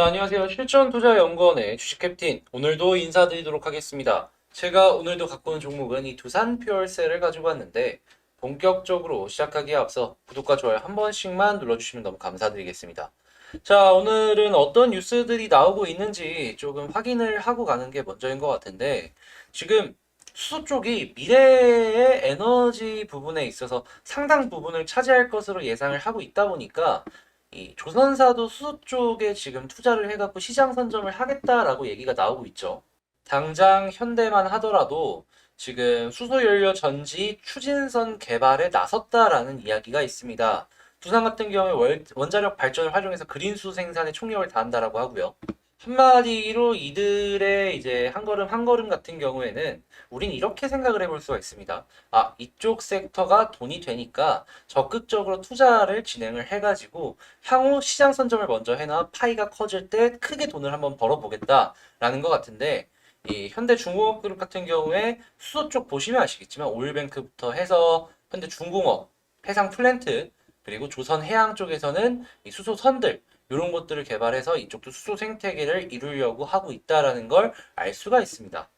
자, 안녕하세요. 실전투자연구원의 주식캡틴. 오늘도 인사드리도록 하겠습니다. 제가 오늘도 갖고 온 종목은 이 두산 퓨얼셀을 가지고 왔는데, 본격적으로 시작하기에 앞서 구독과 좋아요 한 번씩만 눌러주시면 너무 감사드리겠습니다. 자, 오늘은 어떤 뉴스들이 나오고 있는지 조금 확인을 하고 가는 게 먼저인 것 같은데, 지금 수소 쪽이 미래의 에너지 부분에 있어서 상당 부분을 차지할 것으로 예상을 하고 있다 보니까, 이 조선사도 수소 쪽에 지금 투자를 해갖고 시장 선점을 하겠다라고 얘기가 나오고 있죠. 당장 현대만 하더라도 지금 수소연료 전지 추진선 개발에 나섰다라는 이야기가 있습니다. 두산 같은 경우에 원자력 발전을 활용해서 그린수 생산에 총력을 다한다라고 하고요. 한마디로 이들의 이제 한 걸음 한 걸음 같은 경우에는 우린 이렇게 생각을 해볼 수가 있습니다. 아, 이쪽 섹터가 돈이 되니까 적극적으로 투자를 진행을 해가지고 향후 시장 선점을 먼저 해놔 파이가 커질 때 크게 돈을 한번 벌어보겠다라는 것 같은데, 이 현대중공업그룹 같은 경우에 수소 쪽 보시면 아시겠지만 오일뱅크부터 해서 현대중공업, 해상 플랜트, 그리고 조선해양 쪽에서는 이 수소선들 이런 것들을 개발해서 이쪽도 수소 생태계를 이루려고 하고 있다라는 걸 알 수가 있습니다.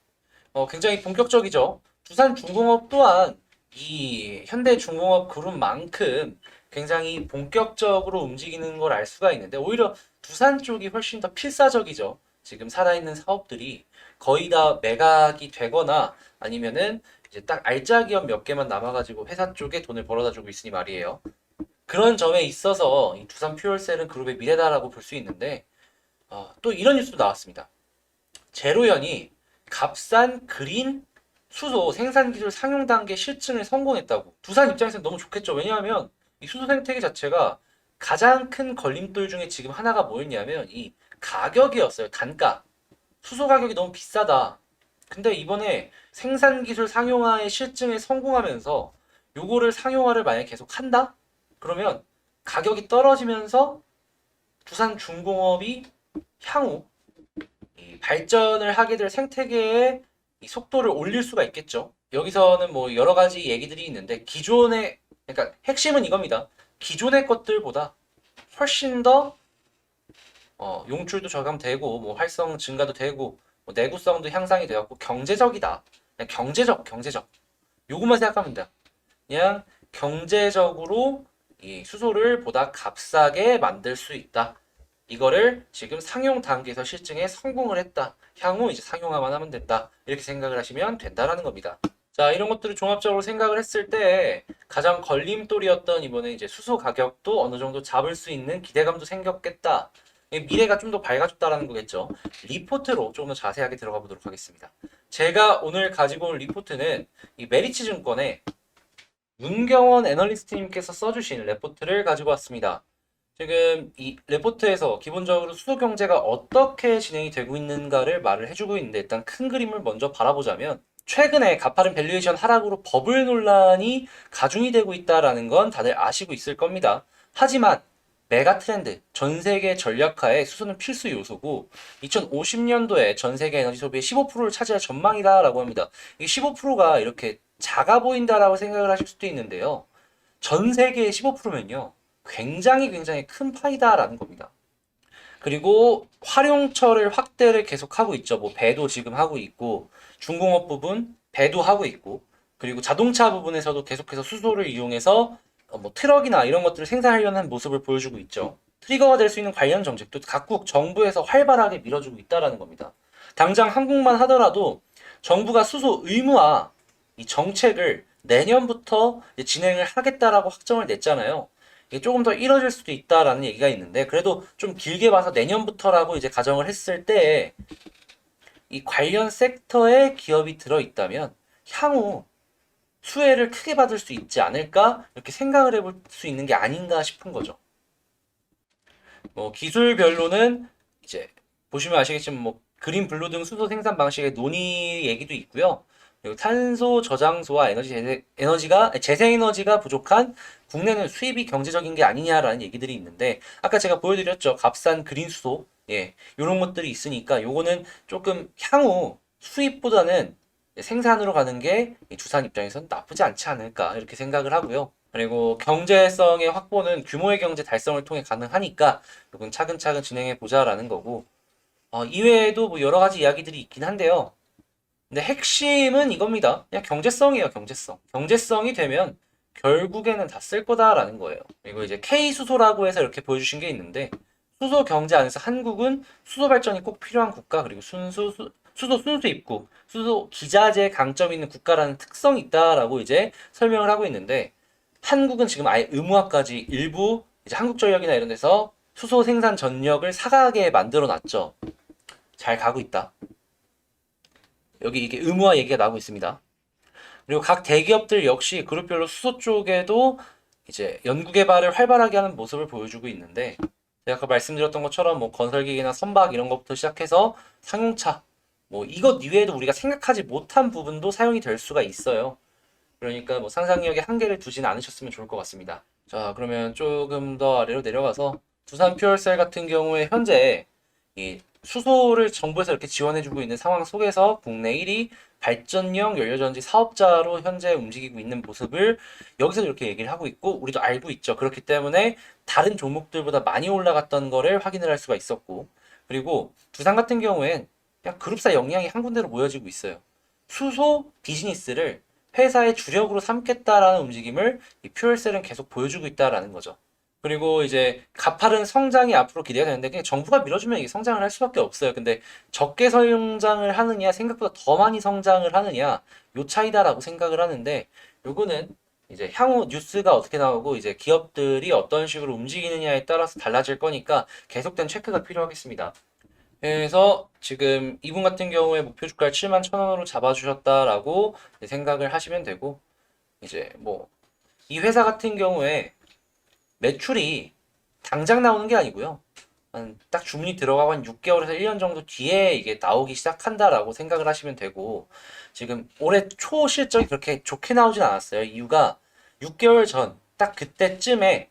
굉장히 본격적이죠. 두산중공업 또한 이 현대중공업 그룹만큼 굉장히 본격적으로 움직이는 걸 알 수가 있는데, 오히려 두산 쪽이 훨씬 더 필사적이죠. 지금 살아있는 사업들이 거의 다 매각이 되거나 아니면은 이제 딱 알짜 기업 몇 개만 남아가지고 회사 쪽에 돈을 벌어다 주고 있으니 말이에요. 그런 점에 있어서 이 두산 퓨얼셀은 그룹의 미래다라고 볼 수 있는데, 또 이런 뉴스도 나왔습니다. 제로연이 값싼 그린 수소 생산 기술 상용 단계 실증을 성공했다고. 두산 입장에서는 너무 좋겠죠. 왜냐하면 이 수소 생태계 자체가 가장 큰 걸림돌 중에 지금 하나가 뭐였냐면 이 가격이었어요. 단가. 수소 가격이 너무 비싸다. 근데 이번에 생산 기술 상용화의 실증에 성공하면서 요거를 상용화를 만약에 계속 한다? 그러면 가격이 떨어지면서 두산중공업이 향후 이 발전을 하게 될 생태계의 이 속도를 올릴 수가 있겠죠. 여기서는 뭐 여러 가지 얘기들이 있는데, 기존의, 그러니까 핵심은 이겁니다. 기존의 것들보다 훨씬 더 용출도 절감되고 뭐 활성 증가도 되고 뭐 내구성도 향상이 되었고 경제적이다. 그냥 경제적 요것만 생각하면 돼. 그냥 경제적으로 이 수소를 보다 값싸게 만들 수 있다. 이거를 지금 상용 단계에서 실증에 성공을 했다. 향후 이제 상용화만 하면 된다. 이렇게 생각을 하시면 된다라는 겁니다. 자, 이런 것들을 종합적으로 생각을 했을 때 가장 걸림돌이었던 이번에 이제 수소 가격도 어느 정도 잡을 수 있는 기대감도 생겼겠다. 미래가 좀 더 밝아졌다라는 거겠죠. 리포트로 조금 더 자세하게 들어가 보도록 하겠습니다. 제가 오늘 가지고 온 리포트는 이 메리츠 증권의 문경원 애널리스트님께서 써주신 레포트를 가지고 왔습니다. 지금 이 레포트에서 기본적으로 수소 경제가 어떻게 진행이 되고 있는가를 말을 해주고 있는데, 일단 큰 그림을 먼저 바라보자면 최근에 가파른 밸류에이션 하락으로 버블 논란이 가중이 되고 있다는 건 다들 아시고 있을 겁니다. 하지만 메가 트렌드, 전 세계 전략화에 수소는 필수 요소고 2050년도에 전 세계 에너지 소비의 15%를 차지할 전망이다라고 합니다. 이 15%가 이렇게 작아 보인다라고 생각을 하실 수도 있는데요. 전 세계의 15%면요. 굉장히 큰 파이다라는 겁니다. 그리고 활용처를 확대를 계속하고 있죠. 뭐 배도 지금 하고 있고, 중공업 부분 배도 하고 있고, 그리고 자동차 부분에서도 계속해서 수소를 이용해서 뭐 트럭이나 이런 것들을 생산하려는 모습을 보여주고 있죠. 트리거가 될 수 있는 관련 정책도 각국 정부에서 활발하게 밀어주고 있다라는 겁니다. 당장 한국만 하더라도 정부가 수소 의무화 이 정책을 내년부터 진행을 하겠다라고 확정을 냈잖아요. 이게 조금 더 이뤄질 수도 있다라는 얘기가 있는데, 그래도 좀 길게 봐서 내년부터라고 이제 가정을 했을 때 이 관련 섹터에 기업이 들어있다면 향후 수혜를 크게 받을 수 있지 않을까, 이렇게 생각을 해볼 수 있는 게 아닌가 싶은 거죠. 뭐 기술별로는 이제 보시면 아시겠지만 뭐 그린 블루 등 수소 생산 방식의 논의 얘기도 있고요. 그리고 탄소 저장소와 재생에너지가 부족한 국내는 수입이 경제적인 게 아니냐라는 얘기들이 있는데, 아까 제가 보여드렸죠. 값싼 그린 수소, 예, 이런 것들이 있으니까 요거는 조금 향후 수입보다는 생산으로 가는 게 두산 입장에서는 나쁘지 않지 않을까 이렇게 생각을 하고요. 그리고 경제성의 확보는 규모의 경제 달성을 통해 가능하니까 이건 차근차근 진행해 보자라는 거고, 이외에도 뭐 여러 가지 이야기들이 있긴 한데요. 근데 핵심은 이겁니다. 그냥 경제성이에요, 경제성. 경제성이 되면 결국에는 다 쓸 거다라는 거예요. 그리고 이제 K수소라고 해서 이렇게 보여주신 게 있는데, 수소 경제 안에서 한국은 수소 발전이 꼭 필요한 국가, 그리고 수소 순수 입국, 수소 기자재 강점 있는 국가라는 특성이 있다라고 이제 설명을 하고 있는데, 한국은 지금 아예 의무화까지 일부 이제 한국전력이나 이런 데서 수소 생산 전력을 사가게 만들어 놨죠. 잘 가고 있다. 여기 이게 의무화 얘기가 나오고 있습니다. 그리고 각 대기업들 역시 그룹별로 수소 쪽에도 이제 연구개발을 활발하게 하는 모습을 보여주고 있는데, 제가 아까 말씀드렸던 것처럼 뭐 건설기기나 선박 이런 것부터 시작해서 상용차, 뭐 이것 이외에도 우리가 생각하지 못한 부분도 사용이 될 수가 있어요. 그러니까 뭐 상상력에 한계를 두지는 않으셨으면 좋을 것 같습니다. 자, 그러면 조금 더 아래로 내려가서 두산 퓨얼셀 같은 경우에 현재 이 수소를 정부에서 이렇게 지원해주고 있는 상황 속에서 국내 1위 발전용 연료전지 사업자로 현재 움직이고 있는 모습을 여기서 이렇게 얘기를 하고 있고, 우리도 알고 있죠. 그렇기 때문에 다른 종목들보다 많이 올라갔던 거를 확인을 할 수가 있었고, 그리고 두산 같은 경우엔 그냥 그룹사 역량이 한 군데로 모여지고 있어요. 수소 비즈니스를 회사의 주력으로 삼겠다라는 움직임을 이 퓨얼셀은 계속 보여주고 있다라는 거죠. 그리고 이제 가파른 성장이 앞으로 기대가 되는데, 그냥 정부가 밀어주면 이게 성장을 할 수밖에 없어요. 근데 적게 성장을 하느냐, 생각보다 더 많이 성장을 하느냐, 요 차이다라고 생각을 하는데, 요거는 이제 향후 뉴스가 어떻게 나오고 이제 기업들이 어떤 식으로 움직이느냐에 따라서 달라질 거니까 계속된 체크가 필요하겠습니다. 그래서 지금 이분 같은 경우에 목표 주가를 7만 1,000원으로 잡아주셨다라고 생각을 하시면 되고, 이제 뭐 이 회사 같은 경우에 매출이 당장 나오는 게 아니고요. 딱 주문이 들어가고 한 6개월에서 1년 정도 뒤에 이게 나오기 시작한다라고 생각을 하시면 되고, 지금 올해 초 실적이 그렇게 좋게 나오진 않았어요. 이유가 6개월 전 딱 그때쯤에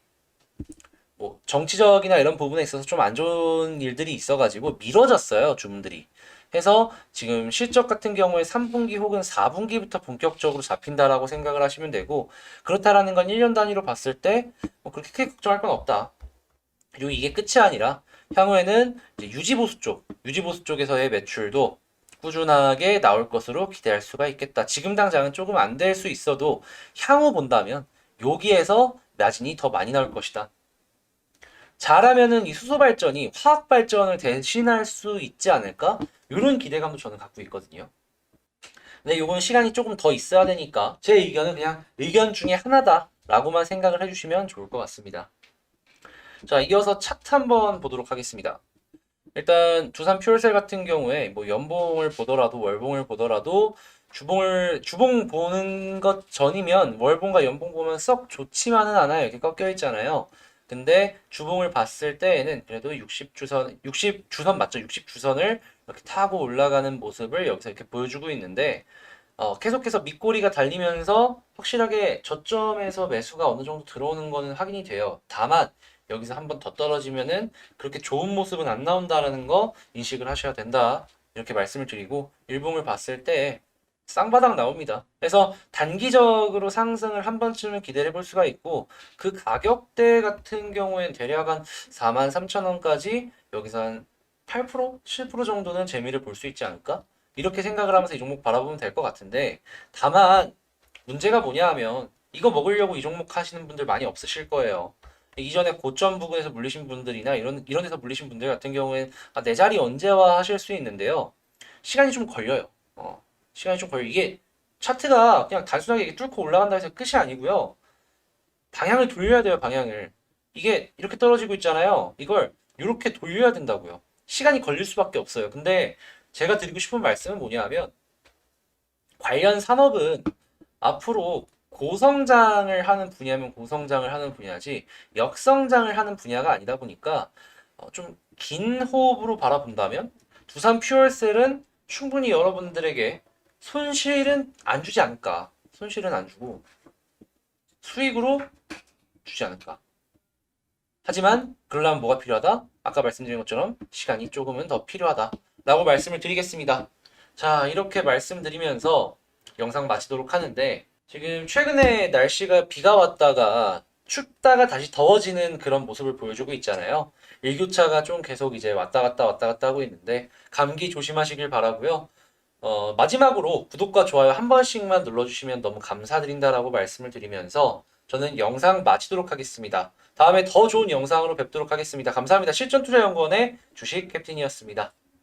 뭐 정치적이나 이런 부분에 있어서 좀 안 좋은 일들이 있어가지고 미뤄졌어요, 주문들이. 해서 지금 실적 같은 경우에 3분기 혹은 4분기부터 본격적으로 잡힌다라고 생각을 하시면 되고, 그렇다라는 건 1년 단위로 봤을 때 뭐 그렇게 크게 걱정할 건 없다. 그리고 이게 끝이 아니라 향후에는 이제 유지보수 쪽에서의 매출도 꾸준하게 나올 것으로 기대할 수가 있겠다. 지금 당장은 조금 안 될 수 있어도 향후 본다면 여기에서 마진이 더 많이 나올 것이다. 잘하면은 이 수소 발전이 화학 발전을 대신할 수 있지 않을까? 이런 기대감도 저는 갖고 있거든요. 근데 이건 시간이 조금 더 있어야 되니까 제 의견은 그냥 의견 중에 하나다라고만 생각을 해주시면 좋을 것 같습니다. 자, 이어서 차트 한번 보도록 하겠습니다. 일단 두산 퓨얼셀 같은 경우에 뭐 연봉을 보더라도 월봉을 보더라도 주봉 보는 것 전이면 월봉과 연봉 보면 썩 좋지만은 않아요. 이렇게 꺾여 있잖아요. 근데 주봉을 봤을 때에는 그래도 60주선 맞죠? 60주선을 이렇게 타고 올라가는 모습을 여기서 이렇게 보여주고 있는데, 계속해서 밑꼬리가 달리면서 확실하게 저점에서 매수가 어느 정도 들어오는 거는 확인이 돼요. 다만 여기서 한번 더 떨어지면은 그렇게 좋은 모습은 안 나온다라는 거 인식을 하셔야 된다. 이렇게 말씀을 드리고, 일봉을 봤을 때 쌍바닥 나옵니다. 그래서 단기적으로 상승을 한 번쯤은 기대해 볼 수가 있고, 그 가격대 같은 경우엔 대략 한 43,000원까지 여기서 한 8%? 7% 정도는 재미를 볼 수 있지 않을까? 이렇게 생각을 하면서 이 종목 바라보면 될 것 같은데, 다만 문제가 뭐냐 하면 이거 먹으려고 이 종목 하시는 분들 많이 없으실 거예요. 이전에 고점 부근에서 물리신 분들이나 이런 데서 물리신 분들 같은 경우에는 내 자리 언제 와 하실 수 있는데요. 시간이 좀 걸려요. 시간이 좀 걸려. 이게 차트가 그냥 단순하게 이렇게 뚫고 올라간다 해서 끝이 아니고요. 방향을 돌려야 돼요, 방향을. 이게 이렇게 떨어지고 있잖아요. 이걸 이렇게 돌려야 된다고요. 시간이 걸릴 수밖에 없어요. 근데 제가 드리고 싶은 말씀은 뭐냐 하면, 관련 산업은 앞으로 고성장을 하는 분야면 고성장을 하는 분야지 역성장을 하는 분야가 아니다 보니까 좀 긴 호흡으로 바라본다면 두산 퓨얼셀은 충분히 여러분들에게 손실은 안 주지 않을까. 손실은 안 주고 수익으로 주지 않을까. 하지만 그러려면 뭐가 필요하다? 아까 말씀드린 것처럼 시간이 조금은 더 필요하다 라고 말씀을 드리겠습니다. 자, 이렇게 말씀드리면서 영상 마치도록 하는데, 지금 최근에 날씨가 비가 왔다가 춥다가 다시 더워지는 그런 모습을 보여주고 있잖아요. 일교차가 좀 계속 이제 왔다 갔다 하고 있는데 감기 조심하시길 바라고요. 마지막으로 구독과 좋아요 한 번씩만 눌러주시면 너무 감사드린다라고 말씀을 드리면서 저는 영상 마치도록 하겠습니다. 다음에 더 좋은 영상으로 뵙도록 하겠습니다. 감사합니다. 실전투자연구원의 주식 캡틴이었습니다.